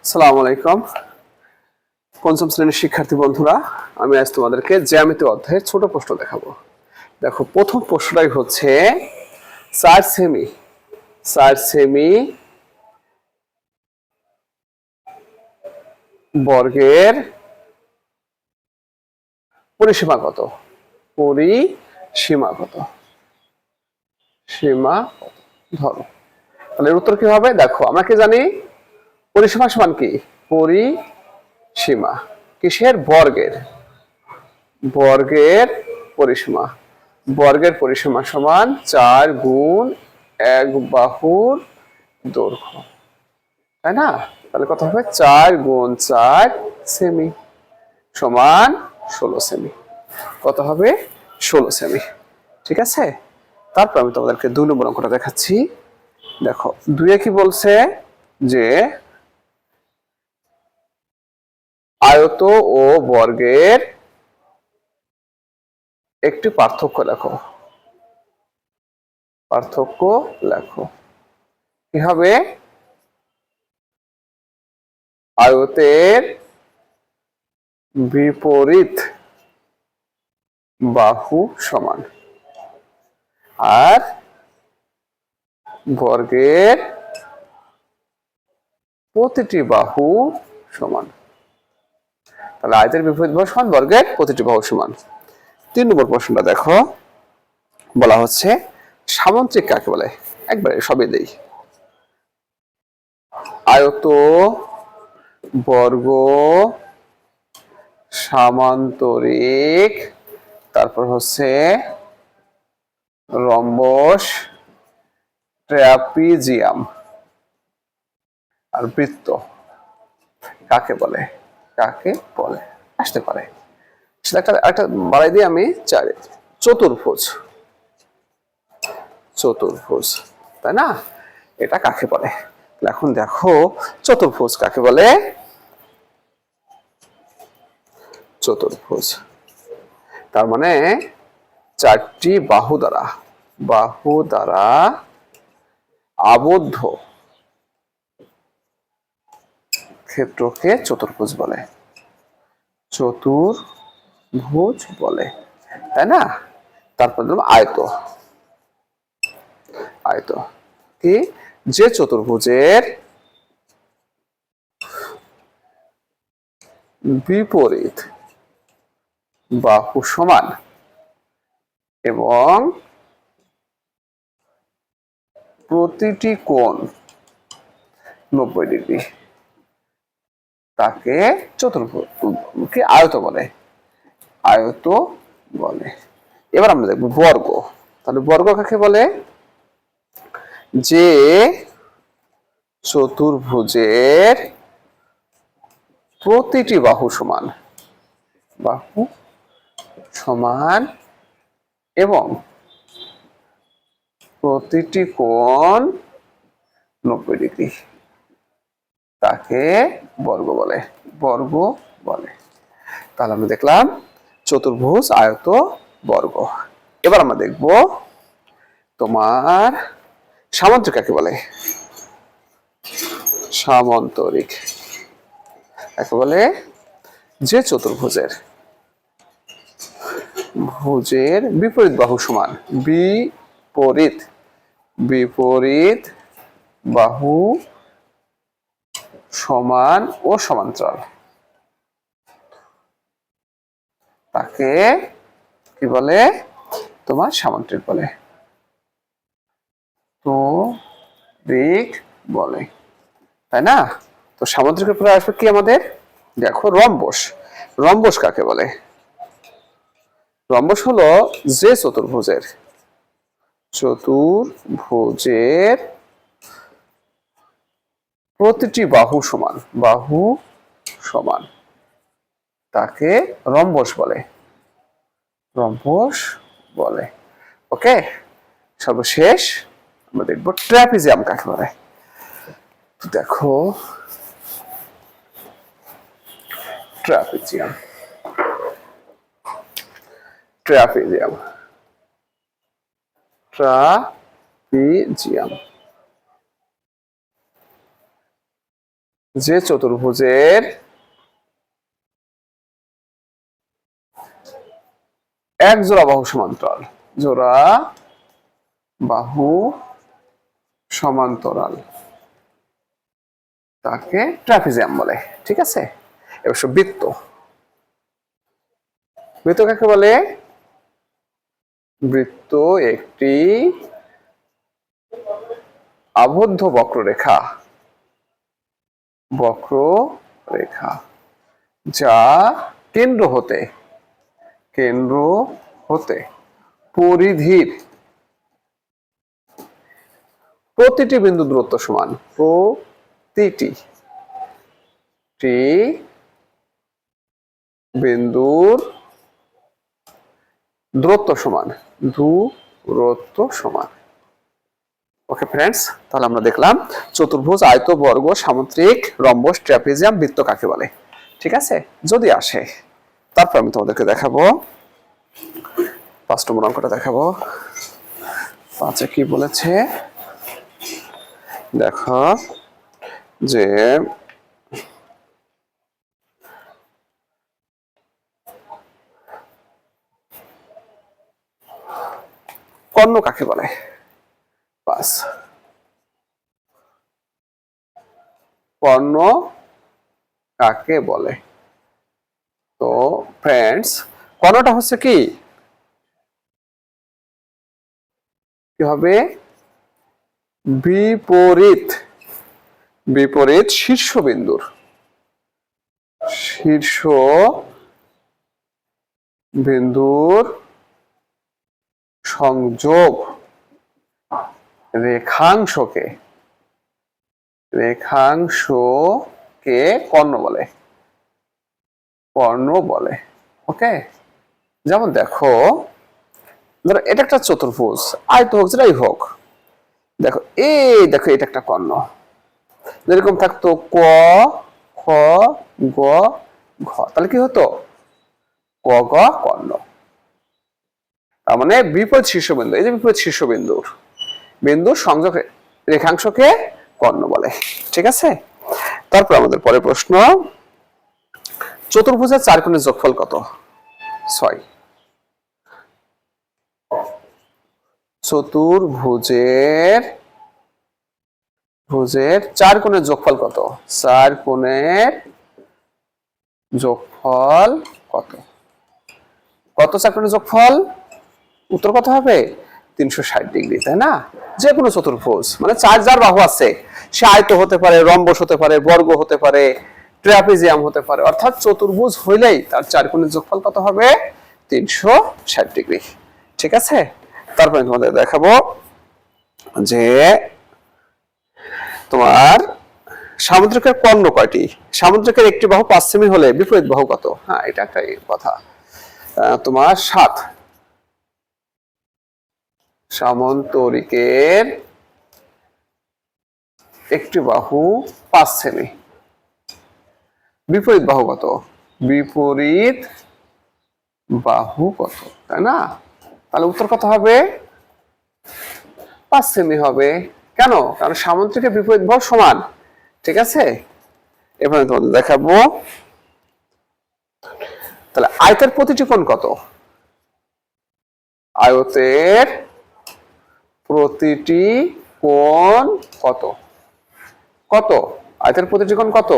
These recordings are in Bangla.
আসসালামু আলাইকুম পঞ্চম শ্রেণীর শিক্ষার্থী বন্ধুরা, আমি আজ তোমাদেরকে জ্যামিতি অধ্যায়ের ছোট প্রশ্ন দেখাবো। দেখো, প্রথম প্রশ্নটাই হচ্ছে 4 সেমি বর্গের পরিসীমা কত? পরিসীমা কত? সীমা কত? ধরো, তাহলে এর উত্তর কি হবে? দেখো, আমরা কি জানি পরিসীমা সমান কি? পরিসীমা কিসের? বর্গের। বর্গের পরিসীমা বর্গের পরিসীমা সমান 4 গুণ 1 বাহুর দৈর্ঘ্য, তাই না? তাহলে কত হবে? 4 গুণ 4 সেমি সমান 16 সেমি। কত হবে? 16 সেমি। ঠিক আছে, তারপর আমি তোমাদেরকে 2 নম্বর অঙ্কটা দেখাচ্ছি। দেখো, 2 কি বলছে? যে আয়ত ও বর্গের একটি পার্থক্য লেখো। পার্থক্য লেখো। কি হবে? আয়তের বিপরীত বাহু সমান আর বর্গের প্রতিটি বাহু সমান। তাহলে আয়তের বিপরীত বাহু সমান, বর্গের প্রতিটি বাহু সমান। 3 নম্বর প্রশ্নটা দেখো, বলা হচ্ছে সামান্তরিক কাকে বলে? একবারে সবই দেই। আয়ত, বর্গ, সামান্তরিক, তারপর হচ্ছে রম্বস, ট্রাপিজিয়াম আর বৃত্ত কাকে বলে? কাকে বলে আসতে পারে। সেটা একটা বাড়াই দিয়ে আমি চতুর্ভুজ। চতুর্ভুজ, তাই না? এটা কাকে বলে? এখন দেখো, চতুর্ভুজ কাকে বলে? চতুর্ভুজ তার মানে 4টি বাহু দ্বারা আবদ্ধ ক্ষেত্রকে চতুর্ভুজ বলে। চতুর্ভুজ বলে, তাই না? তারপর আয়ত। আয়ত কি? যে চতুর্ভুজের বিপরীত বাহু সমান এবং প্রতিটি কোণ 90 ডিগ্রি, তাকে চতুর্ভুজ কি আয়ত বলে। আয়ত বলে। এবার আমরা দেখব বর্গ। তাহলে বর্গ কাকে বলে? যে চতুর্ভুজের প্রতিটি বাহু সমান এবং প্রতিটি কোণ 90 ডিগ্রি, তাকে বর্গ বলে। বর্গ বলে। তাহলে আমরা দেখলাম চতুর্ভুজ, আয়ত, বর্গ। এবার আমরা দেখব তোমার সামান্তরিক কাকে বলে? সামান্তরিক কাকে বলে? যে চতুর্ভুজের বিপরীত বাহু সমান। বিপরীত বাহু সমান ও সমান্তরাল, তাকে কি বলে? তোমার সামান্তরিক বলে। তো দিক বলে, তাই না? তো সামান্তরিকের পরে আসবে কি আমাদের? দেখো, রম্বস। রম্বস কাকে বলে? রম্বস হলো যে চতুর্ভুজের প্রতিটি বাহু সমান, তাকে রম্বস বলে। রম্বস বলে। ওকে, সর্বশেষ আমরা দেখবো ট্রাপিজিয়াম কাকে বলে। দেখো, ট্রাপিজিয়াম ট্রাপিজিয়াম ট্রাপিজিয়াম যে চতুর্ভুজের এক জোড়া বাহু সমান্তরাল, জোড়া বাহু সমান্তরাল তাকে ট্রাপিজিয়াম বলে। ঠিক আছে, এবার বৃত্ত, বৃত্ত কাকে বলে? বৃত্ত একটি আবদ্ধ বক্ররেখা, বক্ররেখা যা কেন্দ্র হতে পরিধির প্রতিটি বিন্দু দূরত্ব সমান, প্রতিটি বিন্দুর দূরত্ব সমান, দূরত্ব সমান। ওকে ফ্রেন্ডস, তাহলে আমরা দেখলাম চতুর্ভুজ, আয়ত, বর্গ, সামুদ্রিক, রম্বস, ট্রাপিজিয়াম, বৃত্ত কাকে বলে। ঠিক আছে, যদি আসে তারপর আমি তোমাদেরকে দেখাবো 5 নম্বর অঙ্কটা দেখাবো। 5-এ কি বলেছে দেখো, যে কর্ণ কাকে বলে? 5, কর্ণ কাকে বলে? তো ফ্রেন্ডস, কর্ণটা হচ্ছে কি হবে? বিপরীত শীর্ষবিন্দুর সংযোগ রেখাংশকে কর্ণ বলে। ওকে, যেমন দেখো, ধরো এটা একটা চতুর্ভুজ, আয়ত হোক যেটাই হোক, দেখো দেখো এটা একটা কর্ণ। যেরকম থাকতো ক, খ, গ, ঘ, তাহলে কি হতো? ক, গ কর্ণ। তার মানে বিপরীত শীর্ষবিন্দু, এই যে বিপরীত বিন্দুর সংযোগ রেখাংশকে কর্ণ বলে। ঠিক আছে, তারপর আমাদের পরের প্রশ্ন, চতুর্ভুজের 4 কোণের যোগফল কত? 6। চতুর্ভুজের 4 কোণের যোগফল কত? 4 কোণের যোগফল কত? 4 কোণের যোগফল? উত্তর কত হবে? 360 ডিগ্রি, তাই না? যে কোনো চতুর্ভুজ, মানে 4 যার বাহু আছে, সে আয়ত হতে পারে, রম্বস হতে পারে, বর্গ হতে পারে, ট্রাপিজিয়াম হতে পারে, অর্থাৎ চতুর্ভুজ হইলেই তার 4 কোণের যোগফল কত হবে? 360 ডিগ্রি। ঠিক আছে, তারপরে তোমাদের দেখাবো যে তোমার সামুদ্রিকের কর্ণ কয়টি? সামুদ্রিকের একটি বাহু 5 সেমি হলে বিপরীত বাহু কত? হ্যাঁ, এটা একটা কথা। তোমার 7। সামন্তরিকের একটি বাহু 5 সেমি, বিপরীত বাহু কত? বিপরীত বাহু কত, তাই না? তাহলে উত্তর কত হবে? 5 সেমি হবে। কেন? কারণ সামন্তরিকের বিপরীত বাহু সমান। ঠিক আছে, এবার তোমাদের দেখাবো, তাহলে আয়তের প্রতিটি কোণ কত? আয়তের প্রতিটি কোণ কত? আয়তের প্রতিটি কোণ কত?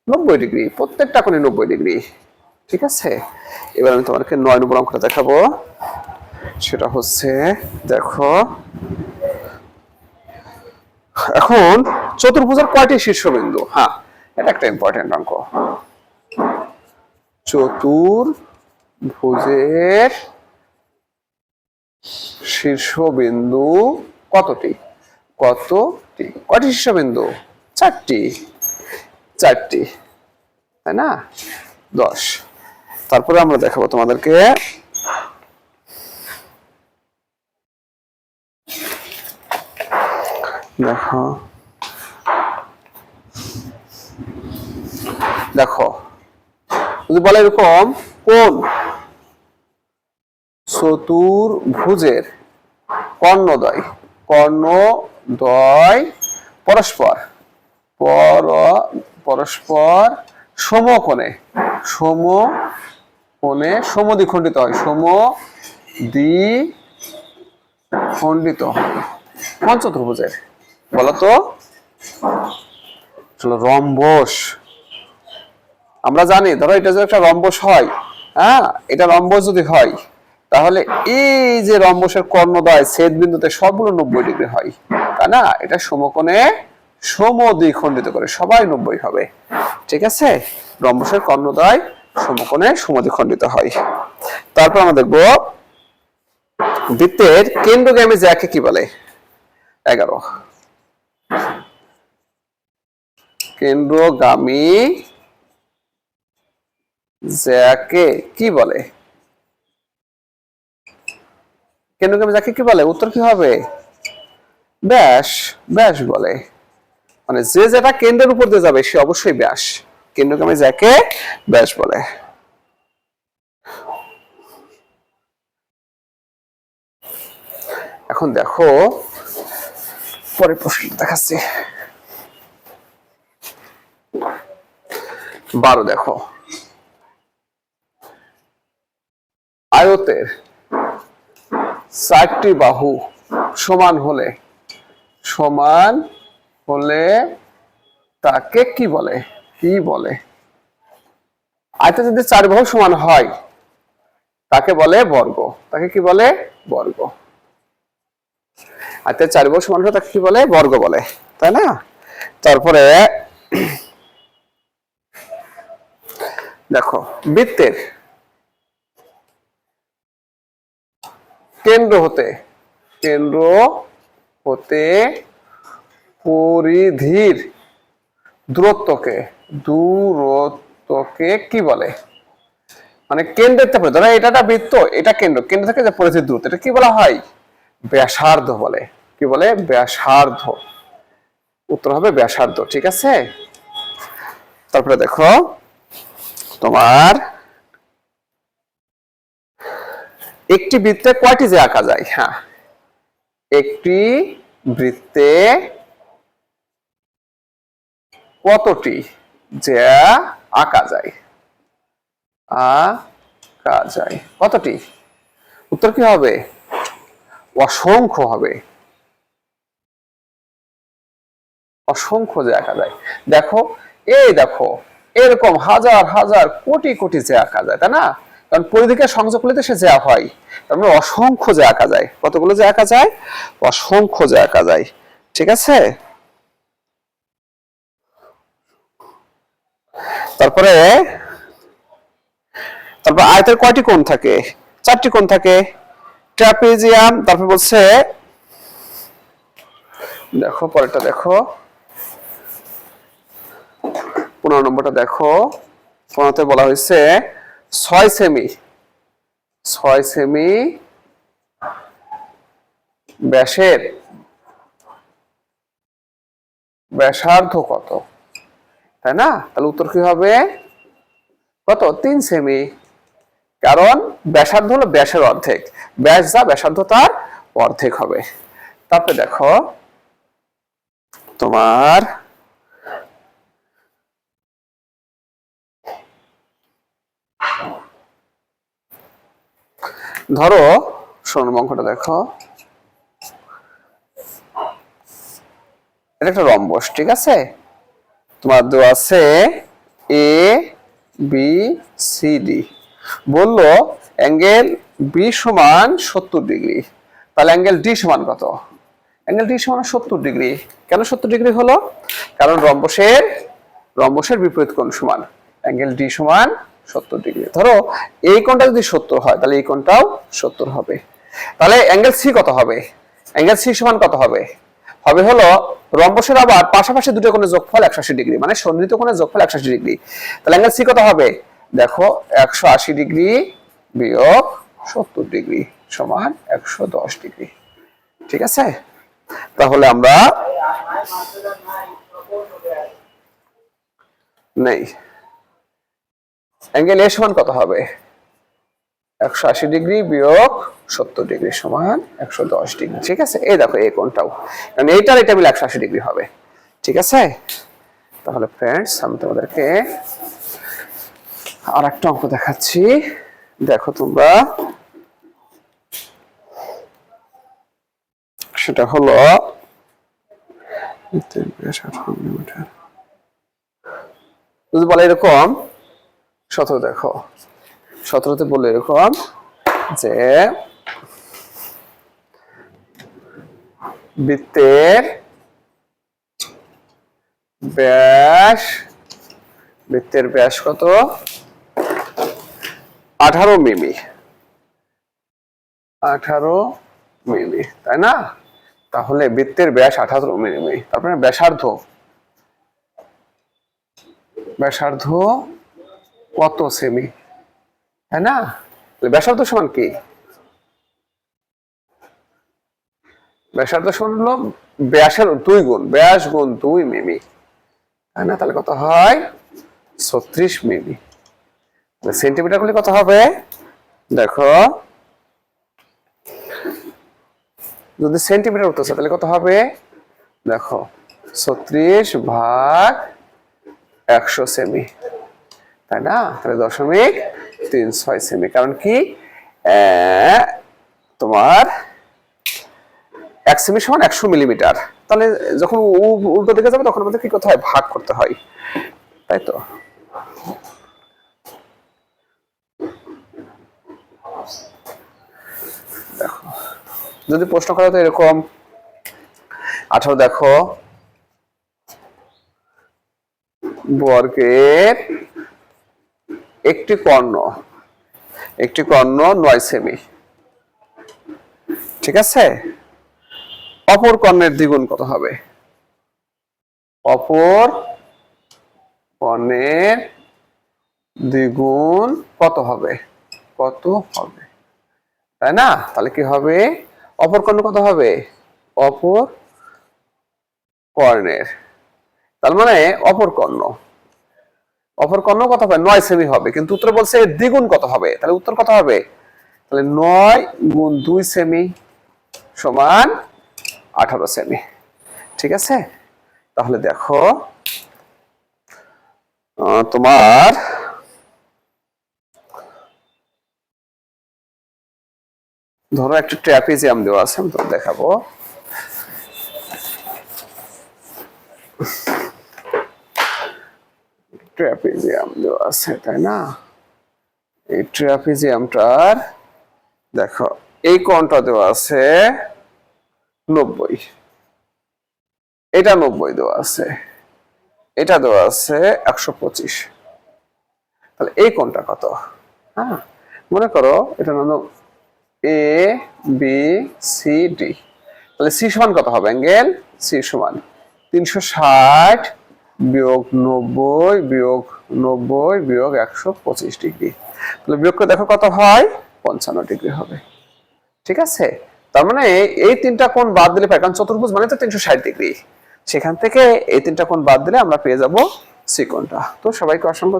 90 ডিগ্রি, প্রত্যেকটা কোণে 90 ডিগ্রি। ঠিক আছে, এবার আমি তোমাকে 9 নম্বর অঙ্কটা দেখাবো। সেটা হচ্ছে, দেখো এখন চতুর্ভুজের কয়টি শীর্ষবিন্দু? হ্যাঁ, এটা একটা ইম্পর্টেন্ট অঙ্ক। চতুর্ভুজের শীর্ষবিন্দু কতটি? কয়টি শীর্ষবিন্দু? 4টি, তাই না? 10। তারপরে আমরা দেখাবো তোমাদেরকে দেখো যদি বলে এরকম, কোন চতুর্ভুজের কর্ণদ্বয় পরস্পর পরস্পর সমকোণে সমদ্বিখণ্ডিত হয়, সমদ্বিখণ্ডিত হয়। কোন চতুর্ভুজের বলতো? চলো, রম্বস। আমরা জানি, ধরো এটা যদি একটা রম্বস হয়, হ্যাঁ, এটা রম্বস যদি হয়, তাহলে এই যে রম্বসের কর্ণদ্বয় ছেদ বিন্দুতে সবগুলো 90 ডিগ্রি হয়, তাই না? এটা সমকোণে সমদ্বিখণ্ডিত করে, সবাই 90 হবে। ঠিক আছে, রম্বসের কর্ণদ্বয় সমকোণে সমদ্বিখণ্ডিত হয়। তারপর আমরা দেখব বৃত্তের কেন্দ্রগামী জ্যাকে কি বলে? 11 কেন্দ্রগামী জ্যাকে কি বলে? কেন্দ্রগামী জ্যাকে কি বলে? উত্তর কি হবে? ব্যাস। ব্যাস বলে, মানে যে যেটা কেন্দ্রের উপর দিয়ে যাবে সে অবশ্যই ব্যাস। কেন্দ্রগামী জ্যাকে ব্যাস বলে। এখন দেখো পরের প্রশ্ন দেখাচ্ছি। 12 দেখো, আয়তের 4টি বাহু সমান হলে তাকে কি বলে? কি বলে? আয়তের যদি 4 বাহু সমান হয় তাকে বলে বর্গ। তাকে কি বলে? বর্গ। আয়তের 4 বাহু সমান হলে তাকে কি বলে? বর্গ বলে, তাই না? তারপরে দেখো বৃত্তের কেন্দ্র হতে পরিধির দূরত্বকে কি বলে? মানে কেন্দ্রের থেকে, ধরো এটা একটা বৃত্ত, এটা কেন্দ্র থেকে যে পরিধির দূরত্ব, এটা কি বলা হয়? ব্যাসার্ধ বলে। কি বলে? ব্যাসার্ধ। উত্তর হবে ব্যাসার্ধ। ঠিক আছে, তারপরে দেখো তোমার একটি বৃত্তে কয়টি জ্যা আঁকা যায়? হ্যাঁ, একটি বৃত্তে কতটি জ্যা আঁকা যায়? কতটি? উত্তর কি হবে? অসংখ্য হবে। অসংখ্য জ্যা আঁকা যায়। দেখো, দেখো এরকম হাজার হাজার কোটি কোটি জ্যা আঁকা যায়, তাই না? কারণ পরিধিকে সংযোগ করলে সে জ্যা হয়। তার মানে অসংখ্য জ্যা আঁকা যায়। কতগুলো জ্যা আঁকা যায়? অসংখ্য জ্যা আঁকা যায়। ঠিক আছে, তারপরে আয়তের কয়টি কোণ থাকে? 4টি কোণ থাকে। ট্রাপিজিয়াম। তারপর বলছে, দেখো পরেরটা দেখো, 15 নম্বরটা দেখো। 15তে বলা হয়েছে 6 সেমি ব্যাসের ব্যাসার্ধ কত? তাই না? তাহলে উত্তর কি হবে? কত? 3 সেমি। কারণ ব্যাসার্ধ হলো ব্যাসের অর্ধেক, ব্যাস যা ব্যাসার্ধ তার অর্ধেক হবে। তারপরে দেখো তোমার ধরো 16 অঙ্কটা দেখো, এটা একটা রম্বস। ঠিক আছে, তোমার দেওয়া আছে এ বি সি ডি। বললো অ্যাঙ্গেল বি সমান 70 ডিগ্রি, তাহলে অ্যাঙ্গেল ডি সমান কত? অ্যাঙ্গেল ডি সমান 70 ডিগ্রি। কেন 70 ডিগ্রি হলো? কারণ রম্বসের বিপরীত কোণ সমান। অ্যাঙ্গেল ডি সমান 70 ডিগ্রি। ধরো এই কোণটা যদি 70 হয় তাহলে এই কোণটাও 70 হবে। তাহলে অ্যাঙ্গেল সি কত হবে? অ্যাঙ্গেল সি সমান কত হবে? হলো রম্বসের আবার পাশাপাশি দুটো কোণের যোগফল 180 ডিগ্রি, মানে সন্নিহিত কোণের যোগফল 180 ডিগ্রি। তাহলে অ্যাঙ্গেল সি কত হবে? দেখো 180 ডিগ্রি বিয়োগ 70 ডিগ্রি সমান 110 ডিগ্রি। ঠিক আছে, তাহলে আমরা নেই অ্যাঙ্গেল এ সমান কত হবে? 180 ডিগ্রি বিয়োগ 70 ডিগ্রি সমান 110 ডিগ্রি। ঠিক আছে, এই দেখো এই কোণটাও, কারণ এইটার এটা মিলে 180 ডিগ্রি হবে। ঠিক আছে, তাহলে ফ্রেন্ডস আমি তোমাদেরকে আর একটা অঙ্ক দেখাচ্ছি, দেখো তোমরা। সেটা হলো যদি বলে এরকম 17, দেখো 17তে বলে এরকম যে বৃত্তের ব্যাস কত 18 মিমি, 18 মিমি, তাই না? তাহলে বৃত্তের ব্যাস 18 মিমি, তারপরে ব্যাসার্ধ কত সেমি, তাই না? ব্যাসার্ধ সমান কি? ব্যাসার্ধ সমান হলো ব্যাসের 2 গুণ, ব্যাস গুণ 2 মিমি, তাই না? তাহলে কত হয় 36 মিমি। সেন্টিমিটার করলে কত হবে? দেখো যদি সেন্টিমিটার উত্তর তাহলে কত হবে? দেখো 36/100 সেমি, তাই না? তাহলে 0.36 সেমি। কারণ কি তোমার 1 সেমি সমান 100 মিলিমিটার। তাহলে যখন উল্টো দিকে যাবে তখন আমাদের কি করতে হয়? ভাগ করতে হয়, তাই তো? দেখো যদি প্রশ্ন করা তো এরকম 18, দেখো বর্গের একটি কর্ণ 9 সেমি, ঠিক আছে? অপর কর্ণের দ্বিগুণ কত হবে? অপর কর্ণের দ্বিগুণ কত হবে? তাই না? তাহলে কি হবে? অপর কর্ণ কত হবে? অপর কর্ণের, তার মানে অপর কর্ণ কত হবে? 9 সেমি হবে, কিন্তু উত্তর বলছে দ্বিগুণ কত হবে। তাহলে উত্তর কত হবে? তাহলে 9 গুণ 2 সেমি সমান 18 সেমি, ঠিক আছে? তাহলে দেখো তোমার ধরো একটা ট্র্যাপিজিয়াম দেওয়া আছে, আমি তোমাকে দেখাবো। ট্র্যাপিজিয়াম দেওয়া আছে, তাই না? এই ট্র্যাপিজিয়ামটার দেখো এই কোণটা দেওয়া আছে 90, এটা 90 দেওয়া আছে, এটা দেওয়া আছে 125। তাহলে এই কোণটা কত? হ্যাঁ, মনে করো এটা নাম এ বি সি ডি। তাহলে সি সমান কত হবে? অ্যাঙ্গেল সি সমান 360 বিয়োগ 90 বিয়োগ 90 বিয়োগ 125 ডিগ্রি। তাহলে বিয়োগ করে দেখো কত হয়? 55 ডিগ্রি হবে, ঠিক আছে? তার মানে এই তিনটা কোণ বাদ দিলে পাই, কারণ চতুর্ভুজ মানে তো 360 ডিগ্রি, সেখান থেকে এই তিনটা কোণ বাদ দিলে আমরা পেয়ে যাব সি কোণটা। তো সবাইকে অসংখ্য